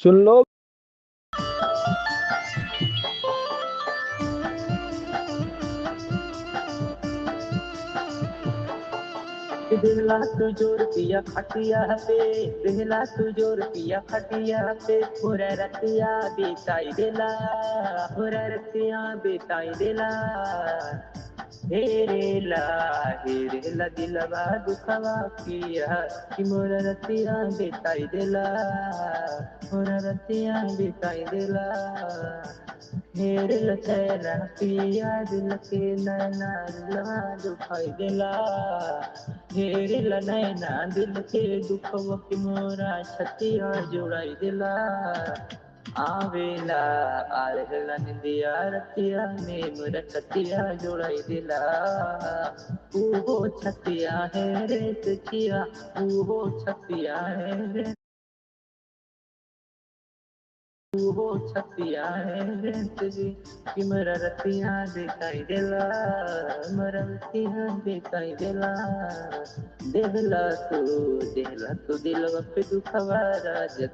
सुन लो। बेला तू जोर पिया खटिया पे, बेला तू जोर पिया खटिया पे, पूरा रतिया बिताई देला, पूरा रतिया बिताई देला। हेरेला हेरेला दिलवा दुखवा किया कि मोरा रतिया बिताई देला, मोरा रतिया बिताई देला। हेरेला चेहरा पिया दिल के नैना दिलवा दुखाई देला, हेरेला नैना दिल के दुखवा कि मोरा छतिया जुड़ाई देला। आवेला आवेला निंदिया रतिया में मोरा छतिया जुड़ाई दिला। वो छतिया है रे सखिया, वो छतिया है रे, वो छतिया है रे सखी कि मोरा रतिया दिखाई देला, मोरा रतिया दिखाई देला। देहला तू दिलवा पे दुखवा राज